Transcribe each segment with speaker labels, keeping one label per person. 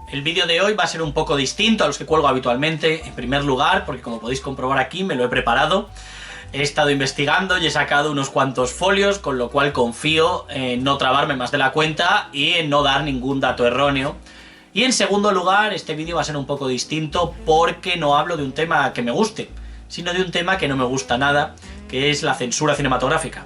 Speaker 1: El vídeo de hoy va a ser un poco distinto a los que cuelgo habitualmente, en primer lugar, porque como podéis comprobar aquí me lo he preparado. He estado investigando y he sacado unos cuantos folios, con lo cual confío en no trabarme más de la cuenta y en no dar ningún dato erróneo. Y en segundo lugar, este vídeo va a ser un poco distinto porque no hablo de un tema que me guste, sino de un tema que no me gusta nada, que es la censura cinematográfica.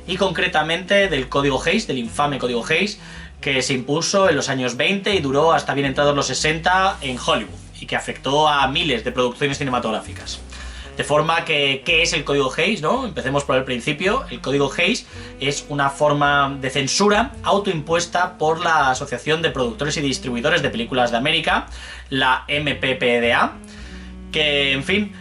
Speaker 1: Y concretamente del Código Hays, del infame Código Hays, que se impuso en los años 20 y duró hasta bien entrados los 60 en Hollywood, y que afectó a miles de producciones cinematográficas. De forma que, ¿qué es el Código Hays, no? Empecemos por el principio. El Código Hays es una forma de censura autoimpuesta por la Asociación de Productores y Distribuidores de Películas de América, la MPPDA, que, en fin,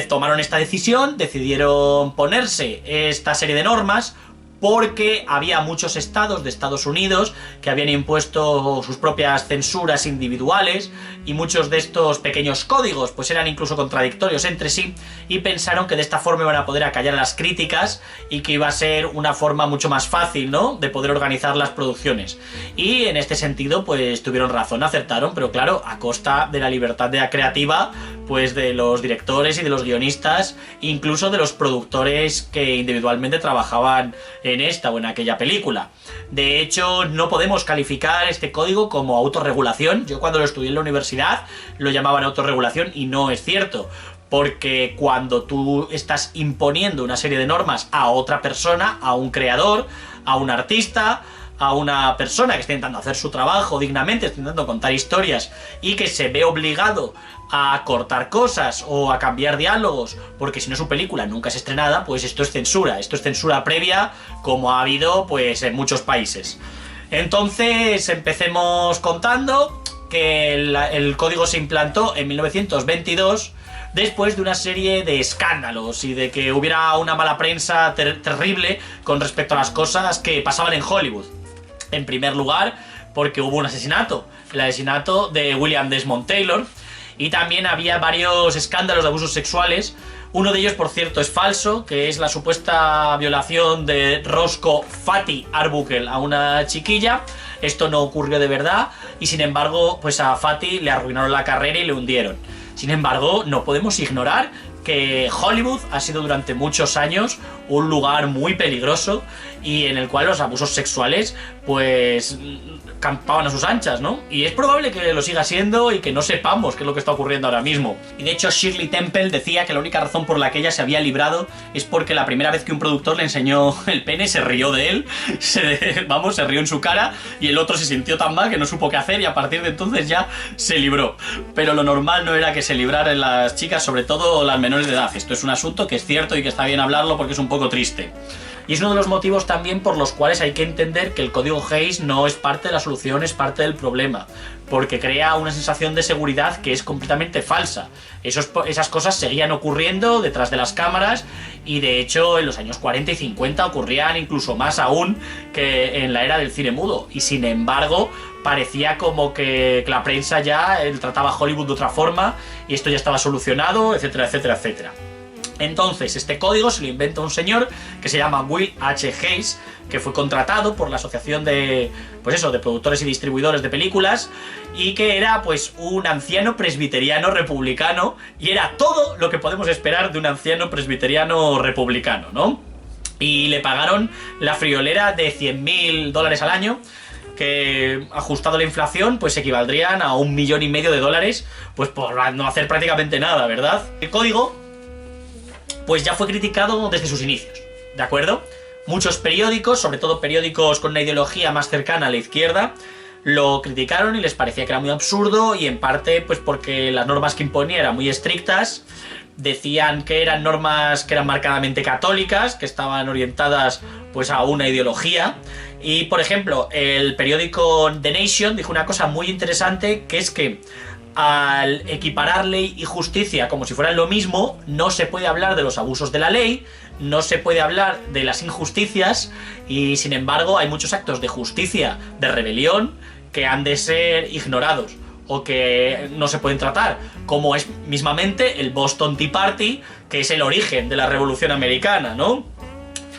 Speaker 1: tomaron esta decisión, decidieron ponerse esta serie de normas porque había muchos estados de Estados Unidos que habían impuesto sus propias censuras individuales y muchos de estos pequeños códigos pues eran incluso contradictorios entre sí, y pensaron que de esta forma iban a poder acallar las críticas y que iba a ser una forma mucho más fácil, ¿no?, de poder organizar las producciones. Y en este sentido pues tuvieron razón, acertaron, pero claro, a costa de la libertad creativa pues de los directores y de los guionistas, incluso de los productores que individualmente trabajaban en esta o en aquella película. De hecho, no podemos calificar este código como autorregulación. Yo cuando lo estudié en la universidad lo llamaban autorregulación y no es cierto, porque cuando tú estás imponiendo una serie de normas a otra persona, a un creador, a un artista, a una persona que está intentando hacer su trabajo dignamente, está intentando contar historias y que se ve obligado a cortar cosas o a cambiar diálogos porque si no su película nunca es estrenada, pues esto es censura previa, como ha habido pues en muchos países. Entonces empecemos contando que el código se implantó en 1922 después de una serie de escándalos y de que hubiera una mala prensa terrible con respecto a las cosas que pasaban en Hollywood. En primer lugar, porque hubo un asesinato, el asesinato de William Desmond Taylor, y también había varios escándalos de abusos sexuales. Uno de ellos, por cierto, es falso, que es la supuesta violación de Roscoe Fatty Arbuckle a una chiquilla. Esto no ocurrió de verdad y sin embargo, pues a Fatty le arruinaron la carrera y le hundieron. Sin embargo, no podemos ignorar que Hollywood ha sido durante muchos años un lugar muy peligroso y en el cual los abusos sexuales pues campaban a sus anchas, ¿no? Y es probable que lo siga siendo y que no sepamos qué es lo que está ocurriendo ahora mismo. Y de hecho Shirley Temple decía que la única razón por la que ella se había librado es porque la primera vez que un productor le enseñó el pene se rió de él, se rió en su cara y el otro se sintió tan mal que no supo qué hacer y a partir de entonces ya se libró. Pero lo normal no era que se libraran las chicas, sobre todo las menores de edad. Esto es un asunto que es cierto y que está bien hablarlo porque es un poco triste. Y es uno de los motivos también por los cuales hay que entender que el Código Hays no es parte de la solución, es parte del problema, porque crea una sensación de seguridad que es completamente falsa. Esas cosas seguían ocurriendo detrás de las cámaras y de hecho en los años 40 y 50 ocurrían incluso más aún que en la era del cine mudo, y sin embargo parecía como que la prensa ya trataba a Hollywood de otra forma y esto ya estaba solucionado, etcétera, etcétera, etcétera. Entonces, este código se lo inventa un señor que se llama Will H. Hays, que fue contratado por la Asociación de Productores y Distribuidores de Películas, y que era pues un anciano presbiteriano republicano, y era todo lo que podemos esperar de un anciano presbiteriano republicano, ¿no? Y le pagaron la friolera de $100.000 al año, que ajustado a la inflación pues equivaldrían a $1,5 millones, pues por no hacer prácticamente nada, ¿verdad? El código pues ya fue criticado desde sus inicios, ¿de acuerdo? Muchos periódicos, sobre todo periódicos con una ideología más cercana a la izquierda, lo criticaron y les parecía que era muy absurdo, y en parte pues porque las normas que imponía eran muy estrictas. Decían que eran normas que eran marcadamente católicas, que estaban orientadas pues a una ideología. Y por ejemplo, el periódico The Nation dijo una cosa muy interesante, que es que al equiparar ley y justicia como si fueran lo mismo, no se puede hablar de los abusos de la ley, no se puede hablar de las injusticias, y sin embargo hay muchos actos de justicia, de rebelión, que han de ser ignorados o que no se pueden tratar, como es mismamente el Boston Tea Party, que es el origen de la Revolución Americana, ¿no?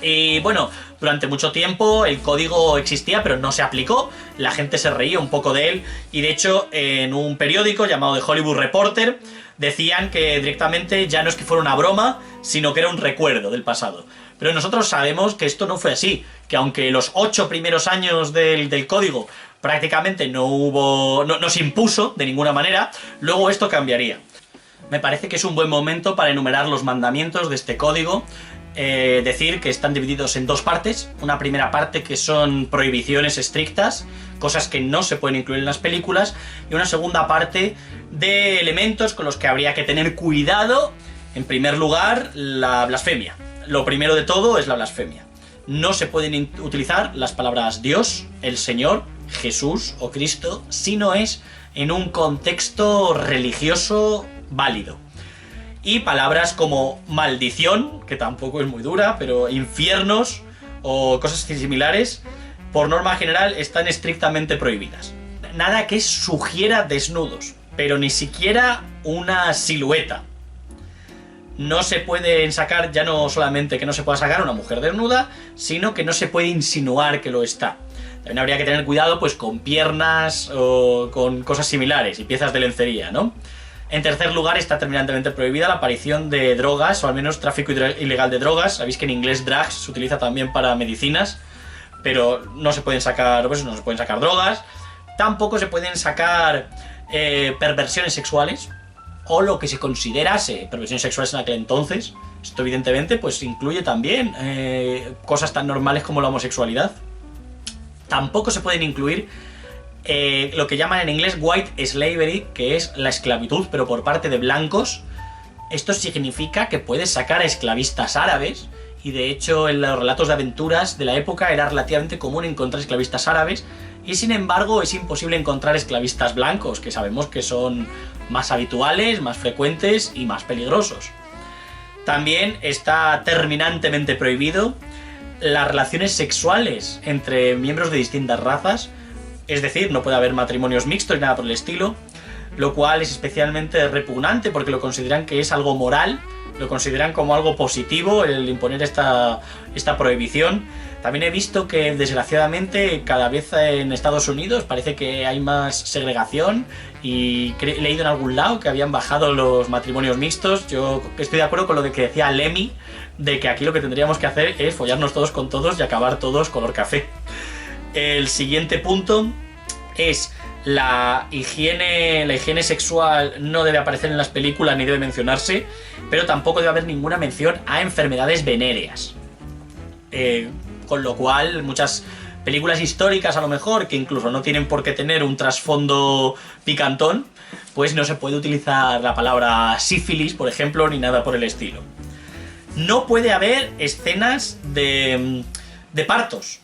Speaker 1: Y bueno, Durante mucho tiempo el código existía, pero no se aplicó. La gente se reía un poco de él. Y de hecho, en un periódico llamado The Hollywood Reporter, decían que directamente ya no es que fuera una broma, sino que era un recuerdo del pasado. Pero nosotros sabemos que esto no fue así. Que aunque los 8 primeros años del código prácticamente no se impuso de ninguna manera, luego esto cambiaría. Me parece que es un buen momento para enumerar los mandamientos de este código. Decir que están divididos en 2 partes. Una primera parte que son prohibiciones estrictas, cosas que no se pueden incluir en las películas, y una segunda parte de elementos con los que habría que tener cuidado. En primer lugar, la blasfemia. Lo primero de todo es la blasfemia. No se pueden utilizar las palabras Dios, el Señor, Jesús o Cristo si no es en un contexto religioso válido. Y palabras como maldición, que tampoco es muy dura, pero infiernos o cosas similares, por norma general están estrictamente prohibidas. Nada que sugiera desnudos, pero ni siquiera una silueta. No se pueden sacar, ya no solamente que no se pueda sacar una mujer desnuda, sino que no se puede insinuar que lo está. También habría que tener cuidado pues con piernas o con cosas similares y piezas de lencería, ¿no? En tercer lugar, está terminantemente prohibida la aparición de drogas, o al menos tráfico ilegal de drogas. Sabéis que en inglés drugs se utiliza también para medicinas, pero no se pueden sacar, pues no se pueden sacar drogas. Tampoco se pueden sacar perversiones sexuales, o lo que se considerase perversiones sexuales en aquel entonces. Esto evidentemente pues incluye también cosas tan normales como la homosexualidad. Tampoco se pueden incluir lo que llaman en inglés white slavery, que es la esclavitud, pero por parte de blancos. Esto significa que puedes sacar a esclavistas árabes, y de hecho en los relatos de aventuras de la época era relativamente común encontrar esclavistas árabes, y sin embargo es imposible encontrar esclavistas blancos, que sabemos que son más habituales, más frecuentes y más peligrosos. También está terminantemente prohibido las relaciones sexuales entre miembros de distintas razas. Es decir, no puede haber matrimonios mixtos ni nada por el estilo, lo cual es especialmente repugnante porque lo consideran que es algo moral, lo consideran como algo positivo el imponer esta prohibición. También he visto que desgraciadamente cada vez en Estados Unidos parece que hay más segregación, y he leído en algún lado que habían bajado los matrimonios mixtos. Yo estoy de acuerdo con lo de que decía Lemmy, de que aquí lo que tendríamos que hacer es follarnos todos con todos y acabar todos color café. El siguiente punto es la higiene sexual. No debe aparecer en las películas ni debe mencionarse, pero tampoco debe haber ninguna mención a enfermedades venéreas. Con lo cual, muchas películas históricas a lo mejor, que incluso no tienen por qué tener un trasfondo picantón, pues no se puede utilizar la palabra sífilis, por ejemplo, ni nada por el estilo. No puede haber escenas de partos,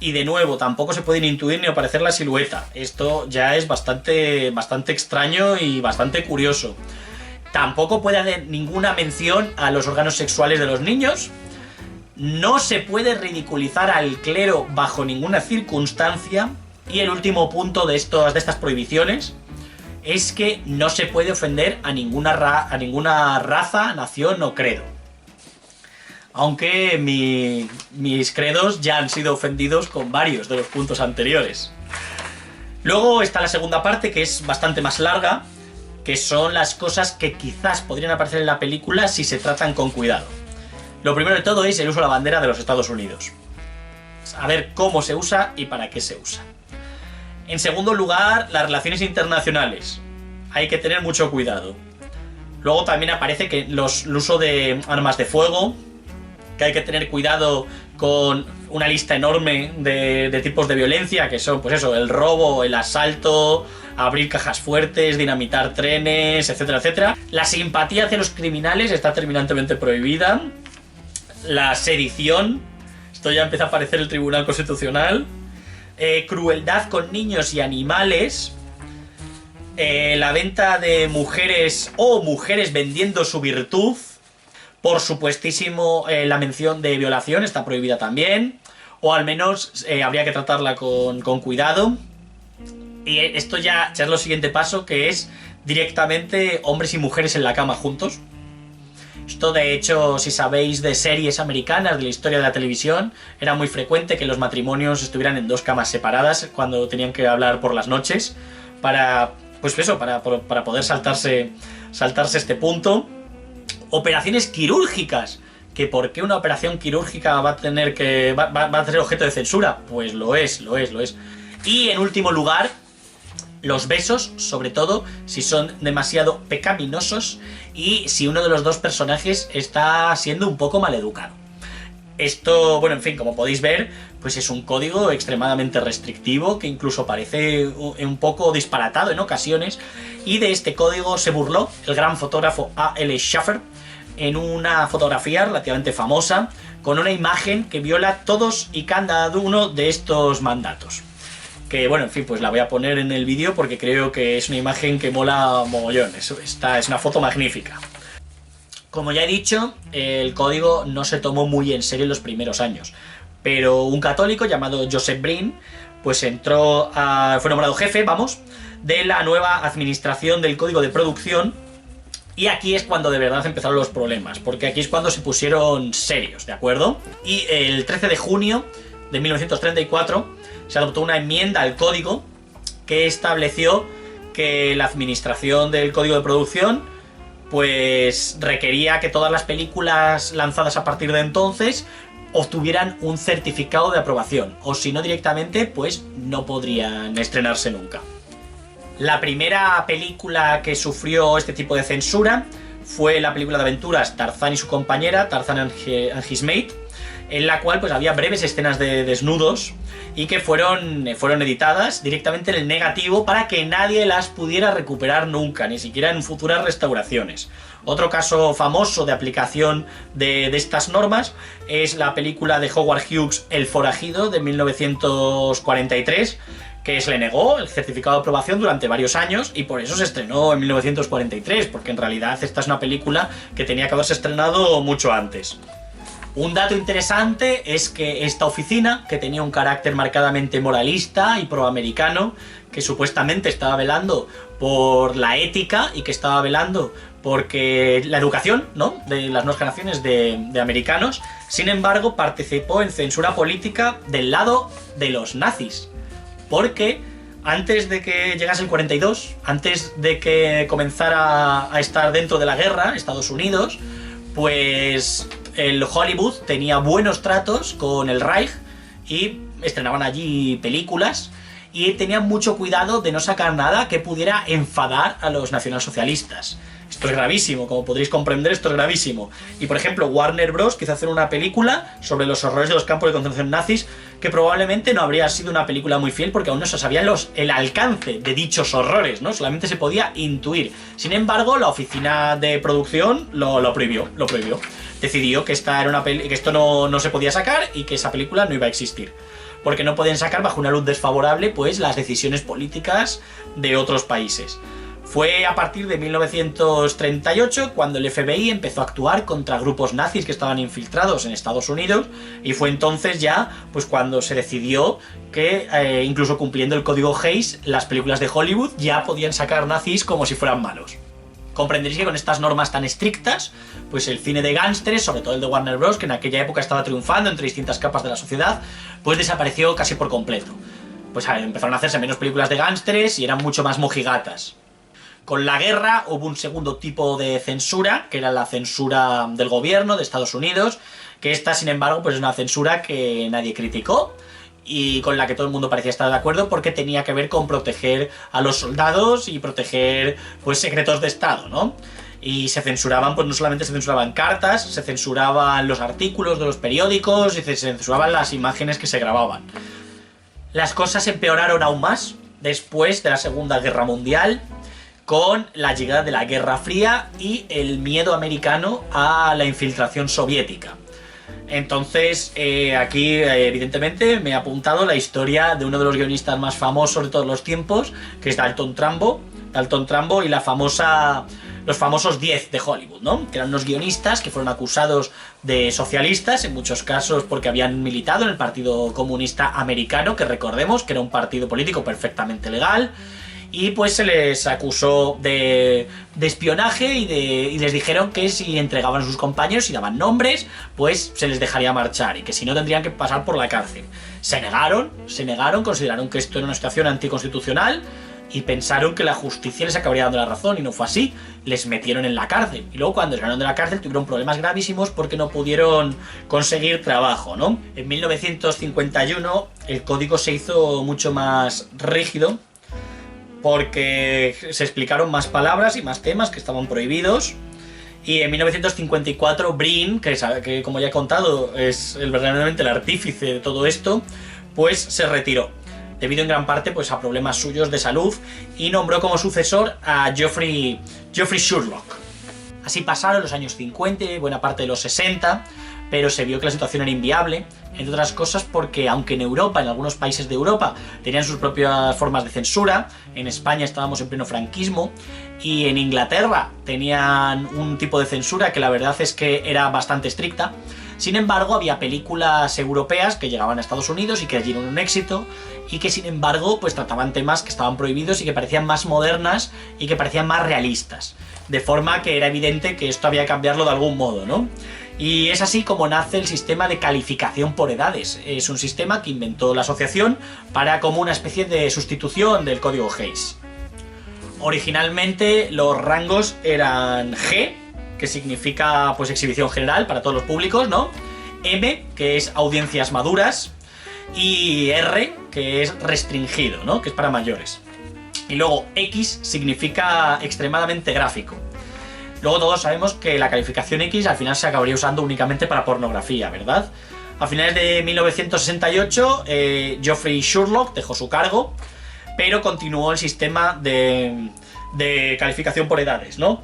Speaker 1: y de nuevo tampoco se pueden intuir ni aparecer la silueta. Esto ya es bastante extraño y bastante curioso. Tampoco puede haber ninguna mención a los órganos sexuales de los niños. No se puede ridiculizar al clero bajo ninguna circunstancia. Y el último punto de estas prohibiciones es que no se puede ofender a ninguna raza, nación o credo. Aunque mis credos ya han sido ofendidos con varios de los puntos anteriores. Luego está la segunda parte, que es bastante más larga, que son las cosas que quizás podrían aparecer en la película si se tratan con cuidado. Lo primero de todo es el uso de la bandera de los Estados Unidos. A ver cómo se usa y para qué se usa. En segundo lugar, las relaciones internacionales. Hay que tener mucho cuidado. Luego también aparece que el uso de armas de fuego, que hay que tener cuidado con una lista enorme de tipos de violencia, que son, pues eso, el robo, el asalto, abrir cajas fuertes, dinamitar trenes, etcétera, etcétera. La simpatía hacia los criminales está terminantemente prohibida. La sedición, esto ya empieza a aparecer el Tribunal Constitucional. Crueldad con niños y animales. La venta de mujeres o mujeres vendiendo su virtud. Por supuestísimo, la mención de violación está prohibida también, o al menos habría que tratarla con cuidado. Y esto ya es lo siguiente paso, que es directamente hombres y mujeres en la cama juntos. Esto, de hecho, si sabéis de series americanas, de la historia de la televisión, era muy frecuente que los matrimonios estuvieran en 2 camas separadas cuando tenían que hablar por las noches para, pues eso, para poder saltarse este punto. Operaciones quirúrgicas. ¿Que por qué una operación quirúrgica va a tener va a ser objeto de censura? Pues lo es. Y en último lugar, los besos, sobre todo si son demasiado pecaminosos y si uno de los dos personajes está siendo un poco maleducado. Esto, bueno, en fin, como podéis ver, pues es un código extremadamente restrictivo que incluso parece un poco disparatado en ocasiones, y de este código se burló el gran fotógrafo A.L. Schaffer en una fotografía relativamente famosa con una imagen que viola todos y cada uno de estos mandatos. Que bueno, en fin, pues la voy a poner en el vídeo porque creo que es una imagen que mola mogollón. Esta es una foto magnífica. Como ya he dicho, el código no se tomó muy en serio en los primeros años, pero un católico llamado Joseph Brin pues fue nombrado jefe, de la nueva administración del código de producción. Y aquí es cuando de verdad empezaron los problemas, porque aquí es cuando se pusieron serios, ¿de acuerdo? Y el 13 de junio de 1934 se adoptó una enmienda al código que estableció que la administración del código de producción pues requería que todas las películas lanzadas a partir de entonces obtuvieran un certificado de aprobación, o si no directamente, pues no podrían estrenarse nunca. La primera película que sufrió este tipo de censura fue la película de aventuras Tarzán y su compañera, Tarzan and His Mate, en la cual pues había breves escenas de desnudos y que fueron editadas directamente en el negativo para que nadie las pudiera recuperar nunca, ni siquiera en futuras restauraciones. Otro caso famoso de aplicación de estas normas es la película de Howard Hughes El forajido de 1943, que se le negó el certificado de aprobación durante varios años y por eso se estrenó en 1943, porque en realidad esta es una película que tenía que haberse estrenado mucho antes. Un dato interesante es que esta oficina, que tenía un carácter marcadamente moralista y proamericano, que supuestamente estaba velando por la ética y que estaba velando porque la educación, ¿no?, de las nuevas generaciones de americanos, sin embargo participó en censura política del lado de los nazis. Porque antes de que llegase el 42, antes de que comenzara a estar dentro de la guerra, Estados Unidos, pues el Hollywood tenía buenos tratos con el Reich y estrenaban allí películas y tenían mucho cuidado de no sacar nada que pudiera enfadar a los nacionalsocialistas. Esto es gravísimo, como podréis comprender, esto es gravísimo. Y por ejemplo, Warner Bros. Quiso hacer una película sobre los horrores de los campos de concentración nazis, que probablemente no habría sido una película muy fiel porque aún no se sabía el alcance de dichos horrores, ¿no? Solamente se podía intuir. Sin embargo, la oficina de producción lo prohibió. Decidió que que esto no se podía sacar y que esa película no iba a existir. Porque no pueden sacar bajo una luz desfavorable pues las decisiones políticas de otros países. Fue a partir de 1938 cuando el FBI empezó a actuar contra grupos nazis que estaban infiltrados en Estados Unidos, y fue entonces ya pues cuando se decidió que, incluso cumpliendo el código Hays, las películas de Hollywood ya podían sacar nazis como si fueran malos. Comprenderéis que con estas normas tan estrictas, pues el cine de gángsteres, sobre todo el de Warner Bros., que en aquella época estaba triunfando entre distintas capas de la sociedad, pues desapareció casi por completo. Pues empezaron a hacerse menos películas de gángsteres y eran mucho más mojigatas. Con la guerra hubo un segundo tipo de censura, que era la censura del gobierno de Estados Unidos, que esta, sin embargo, pues es una censura que nadie criticó y con la que todo el mundo parecía estar de acuerdo, porque tenía que ver con proteger a los soldados y proteger pues secretos de Estado, ¿no? Y se censuraban, pues no solamente se censuraban cartas, se censuraban los artículos de los periódicos y se censuraban las imágenes que se grababan. Las cosas empeoraron aún más después de la Segunda Guerra Mundial, con la llegada de la Guerra Fría y el miedo americano a la infiltración soviética. Entonces, aquí evidentemente me he apuntado la historia de uno de los guionistas más famosos de todos los tiempos, que es Dalton Trumbo y los famosos 10 de Hollywood, ¿no? Que eran unos guionistas que fueron acusados de socialistas, en muchos casos porque habían militado en el Partido Comunista Americano, que recordemos que era un partido político perfectamente legal, y pues se les acusó de espionaje y les dijeron que si entregaban a sus compañeros y daban nombres, pues se les dejaría marchar y que si no tendrían que pasar por la cárcel. Se negaron, consideraron que esto era una situación anticonstitucional y pensaron que la justicia les acabaría dando la razón, y no fue así. Les metieron en la cárcel y luego cuando salieron de la cárcel tuvieron problemas gravísimos porque no pudieron conseguir trabajo, ¿no? En 1951 el código se hizo mucho más rígido porque se explicaron más palabras y más temas que estaban prohibidos. Y en 1954 Brin, que como ya he contado es verdaderamente el artífice de todo esto, pues se retiró, debido en gran parte pues a problemas suyos de salud, y nombró como sucesor a Geoffrey Sherlock. Así pasaron los años 50 y buena parte de los 60, pero se vio que la situación era inviable, entre otras cosas porque aunque en Europa, en algunos países de Europa, tenían sus propias formas de censura, en España estábamos en pleno franquismo, y en Inglaterra tenían un tipo de censura que la verdad es que era bastante estricta. Sin embargo, había películas europeas que llegaban a Estados Unidos y que allí eran un éxito, y que sin embargo pues trataban temas que estaban prohibidos y que parecían más modernas y que parecían más realistas. De forma que era evidente que esto había que cambiarlo de algún modo, ¿no? Y es así como nace el sistema de calificación por edades. Es un sistema que inventó la asociación para como una especie de sustitución del código Hays. Originalmente los rangos eran G, que significa pues exhibición general para todos los públicos, ¿no? M, que es audiencias maduras, y R, que es restringido, ¿no? Que es para mayores. Y luego X significa extremadamente gráfico. Luego todos sabemos que la calificación X al final se acabaría usando únicamente para pornografía, ¿verdad? A finales de 1968 Geoffrey Sherlock dejó su cargo, pero continuó el sistema de calificación por edades, ¿no?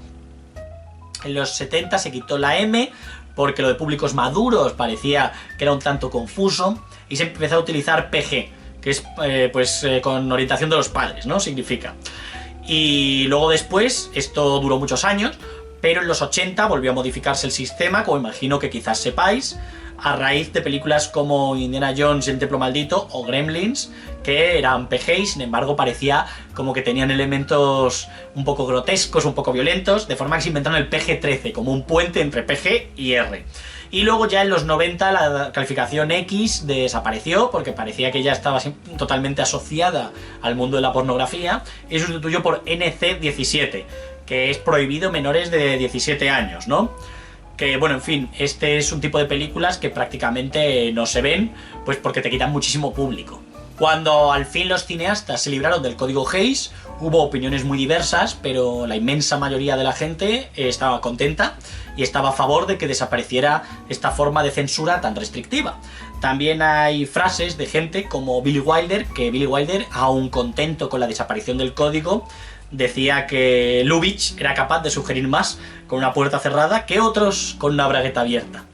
Speaker 1: En los 70 se quitó la M porque lo de públicos maduros parecía que era un tanto confuso, y se empezó a utilizar PG, que es con orientación de los padres, ¿no? Significa. Y luego después, esto duró muchos años, pero en los 80 volvió a modificarse el sistema, como imagino que quizás sepáis, a raíz de películas como Indiana Jones y el Templo Maldito o Gremlins, que eran PG y sin embargo parecía como que tenían elementos un poco grotescos, un poco violentos, de forma que se inventaron el PG-13, como un puente entre PG y R. Y luego ya en los 90 la calificación X desapareció porque parecía que ya estaba totalmente asociada al mundo de la pornografía, y sustituyó por NC-17, que es prohibido menores de 17 años, ¿no? Que bueno, en fin, este es un tipo de películas que prácticamente no se ven, pues porque te quitan muchísimo público. Cuando al fin los cineastas se libraron del código Hays, hubo opiniones muy diversas, pero la inmensa mayoría de la gente estaba contenta y estaba a favor de que desapareciera esta forma de censura tan restrictiva. También hay frases de gente como Billy Wilder, que Billy Wilder, aun contento con la desaparición del código, decía que Lubitsch era capaz de sugerir más con una puerta cerrada que otros con una bragueta abierta.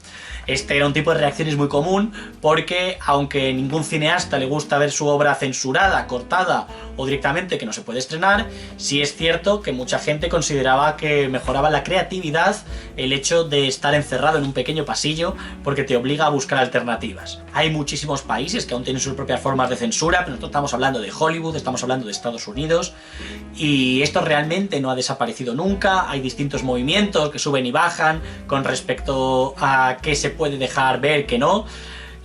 Speaker 1: Este era un tipo de reacciones muy común porque, aunque a ningún cineasta le gusta ver su obra censurada, cortada o directamente que no se puede estrenar, sí es cierto que mucha gente consideraba que mejoraba la creatividad el hecho de estar encerrado en un pequeño pasillo porque te obliga a buscar alternativas. Hay muchísimos países que aún tienen sus propias formas de censura, pero nosotros estamos hablando de Hollywood, estamos hablando de Estados Unidos, y esto realmente no ha desaparecido nunca. Hay distintos movimientos que suben y bajan con respecto a qué se puede dejar ver, que no.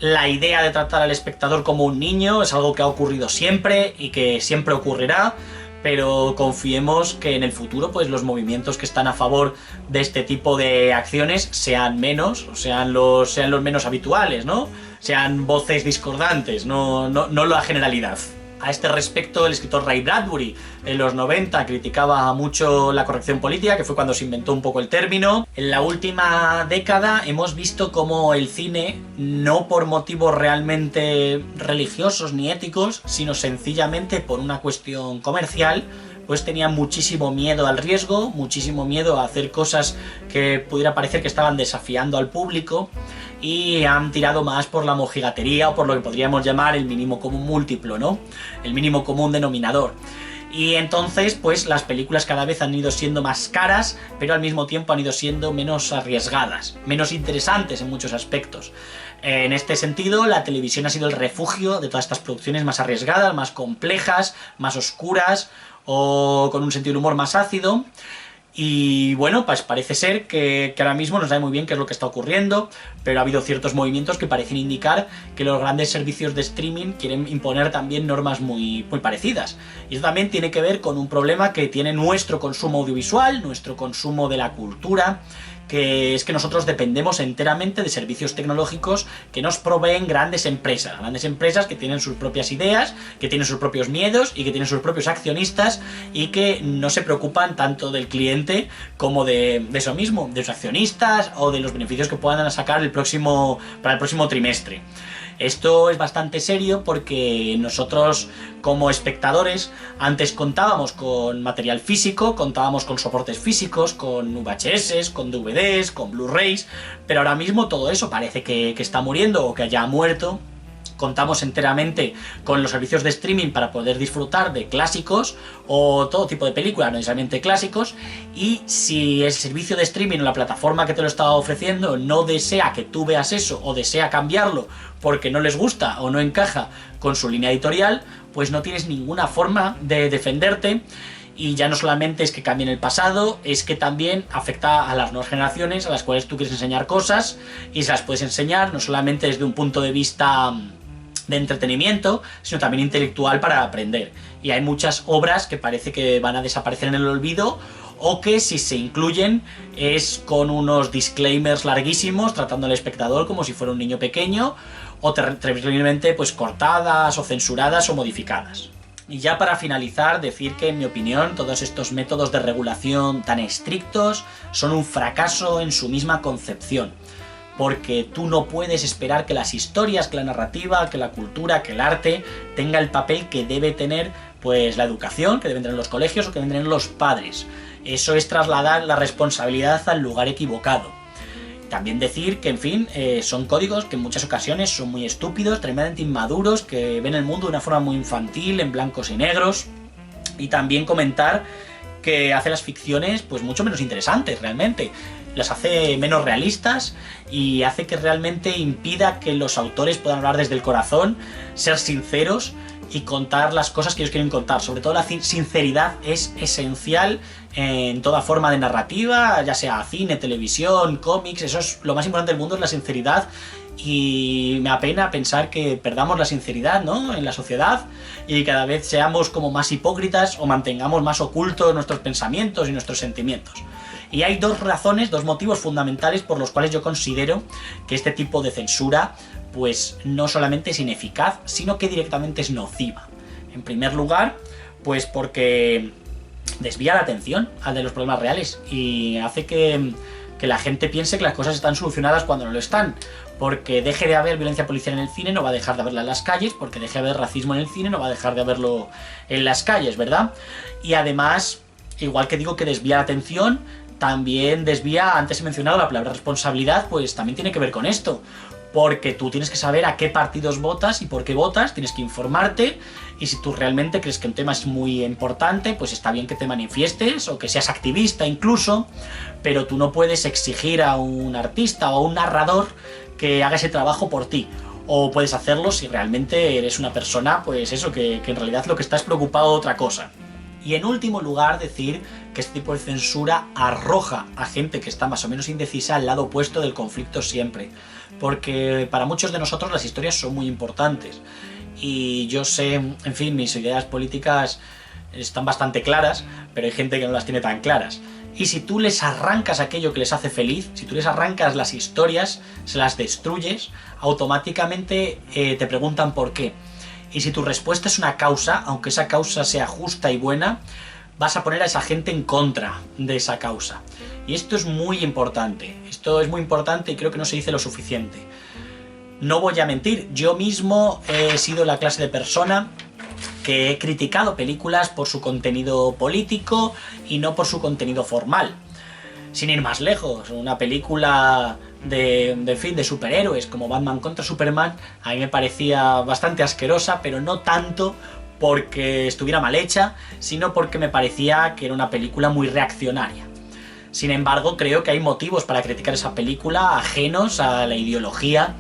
Speaker 1: La idea de tratar al espectador como un niño es algo que ha ocurrido siempre y que siempre ocurrirá, pero confiemos que en el futuro pues los movimientos que están a favor de este tipo de acciones sean menos, o sean los menos habituales, ¿no? Sean voces discordantes, no la generalidad. A este respecto, el escritor Ray Bradbury en los 90 criticaba mucho la corrección política, que fue cuando se inventó un poco el término. En la última década hemos visto cómo el cine, no por motivos realmente religiosos ni éticos, sino sencillamente por una cuestión comercial, pues tenía muchísimo miedo al riesgo, muchísimo miedo a hacer cosas que pudiera parecer que estaban desafiando al público, y han tirado más por la mojigatería o por lo que podríamos llamar el mínimo común múltiplo, ¿no? El mínimo común denominador. Y entonces, pues las películas cada vez han ido siendo más caras, pero al mismo tiempo han ido siendo menos arriesgadas, menos interesantes en muchos aspectos. En este sentido, la televisión ha sido el refugio de todas estas producciones más arriesgadas, más complejas, más oscuras o con un sentido del humor más ácido. Y bueno, pues parece ser que ahora mismo no sabe muy bien qué es lo que está ocurriendo, pero ha habido ciertos movimientos que parecen indicar que los grandes servicios de streaming quieren imponer también normas muy parecidas. Y eso también tiene que ver con un problema que tiene nuestro consumo audiovisual, nuestro consumo de la cultura, que es que nosotros dependemos enteramente de servicios tecnológicos que nos proveen grandes empresas que tienen sus propias ideas, que tienen sus propios miedos y que tienen sus propios accionistas y que no se preocupan tanto del cliente como de eso mismo, de sus accionistas o de los beneficios que puedan sacar para el próximo trimestre. Esto es bastante serio porque nosotros como espectadores antes contábamos con material físico, contábamos con soportes físicos, con VHS, con DVDs, con Blu-rays, pero ahora mismo todo eso parece que está muriendo o que haya muerto. Contamos enteramente con los servicios de streaming para poder disfrutar de clásicos o todo tipo de películas, no necesariamente clásicos, y si el servicio de streaming o la plataforma que te lo está ofreciendo no desea que tú veas eso o desea cambiarlo porque no les gusta o no encaja con su línea editorial, pues no tienes ninguna forma de defenderte. Y ya no solamente es que cambie en el pasado, es que también afecta a las nuevas generaciones a las cuales tú quieres enseñar cosas y se las puedes enseñar no solamente desde un punto de vista de entretenimiento, sino también intelectual para aprender. Y hay muchas obras que parece que van a desaparecer en el olvido o que si se incluyen es con unos disclaimers larguísimos tratando al espectador como si fuera un niño pequeño o terriblemente pues cortadas o censuradas o modificadas. Y ya para finalizar, decir que en mi opinión todos estos métodos de regulación tan estrictos son un fracaso en su misma concepción. Porque tú no puedes esperar que las historias, que la narrativa, que la cultura, que el arte tenga el papel que debe tener pues la educación, que deben tener los colegios o que deben tener los padres. Eso es trasladar la responsabilidad al lugar equivocado. También decir que, en fin, son códigos que en muchas ocasiones son muy estúpidos, tremendamente inmaduros, que ven el mundo de una forma muy infantil, en blancos y negros. Y también comentar que hace las ficciones pues mucho menos interesantes realmente. Las hace menos realistas y hace que realmente impida que los autores puedan hablar desde el corazón, ser sinceros y contar las cosas que ellos quieren contar. Sobre todo la sinceridad es esencial en toda forma de narrativa, ya sea cine, televisión, cómics. Eso es lo más importante del mundo, es la sinceridad. Y me apena pensar que perdamos la sinceridad, ¿no?, en la sociedad y cada vez seamos como más hipócritas o mantengamos más ocultos nuestros pensamientos y nuestros sentimientos. Y hay dos motivos fundamentales por los cuales yo considero que este tipo de censura pues no solamente es ineficaz, sino que directamente es nociva. En primer lugar, pues porque desvía la atención al de los problemas reales y hace que la gente piense que las cosas están solucionadas cuando no lo están. Porque deje de haber violencia policial en el cine, no va a dejar de haberla en las calles, porque deje de haber racismo en el cine, no va a dejar de haberlo en las calles, ¿verdad? Y además, igual que digo que desvía la atención, también desvía, antes he mencionado la palabra responsabilidad, pues también tiene que ver con esto. Porque tú tienes que saber a qué partidos votas y por qué votas, tienes que informarte, y si tú realmente crees que un tema es muy importante, pues está bien que te manifiestes o que seas activista incluso, pero tú no puedes exigir a un artista o a un narrador que haga ese trabajo por ti. O puedes hacerlo si realmente eres una persona, pues eso, que en realidad lo que está es preocupado de otra cosa. Y en último lugar, decir que este tipo de censura arroja a gente que está más o menos indecisa al lado opuesto del conflicto siempre. Porque para muchos de nosotros las historias son muy importantes. Y yo sé, en fin, mis ideas políticas están bastante claras, pero hay gente que no las tiene tan claras. Y si tú les arrancas aquello que les hace feliz, si tú les arrancas las historias, se las destruyes, automáticamente te preguntan por qué. Y si tu respuesta es una causa, aunque esa causa sea justa y buena, vas a poner a esa gente en contra de esa causa. Y esto es muy importante. Esto es muy importante y creo que no se dice lo suficiente. No voy a mentir, yo mismo he sido la clase de persona que he criticado películas por su contenido político y no por su contenido formal. Sin ir más lejos, una película de superhéroes como Batman contra Superman a mí me parecía bastante asquerosa, pero no tanto porque estuviera mal hecha, sino porque me parecía que era una película muy reaccionaria. Sin embargo, creo que hay motivos para criticar esa película ajenos a la ideología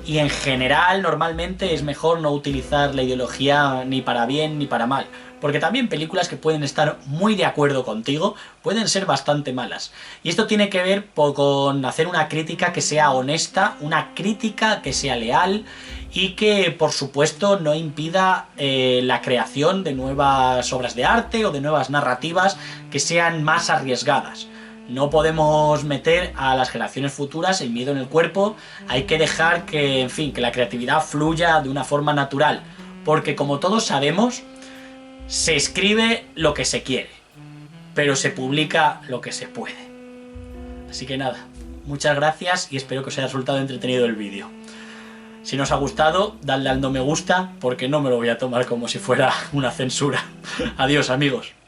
Speaker 1: y en general normalmente es mejor no utilizar la ideología ni para bien ni para mal, porque también películas que pueden estar muy de acuerdo contigo pueden ser bastante malas. Y esto tiene que ver con hacer una crítica que sea honesta, una crítica que sea leal y que por supuesto no impida la creación de nuevas obras de arte o de nuevas narrativas que sean más arriesgadas. No podemos meter a las generaciones futuras el miedo en el cuerpo, hay que dejar que, en fin, que la creatividad fluya de una forma natural, porque como todos sabemos, se escribe lo que se quiere, pero se publica lo que se puede. Así que nada, muchas gracias y espero que os haya resultado entretenido el vídeo. Si no os ha gustado, dadle al no me gusta, porque no me lo voy a tomar como si fuera una censura. Adiós, amigos.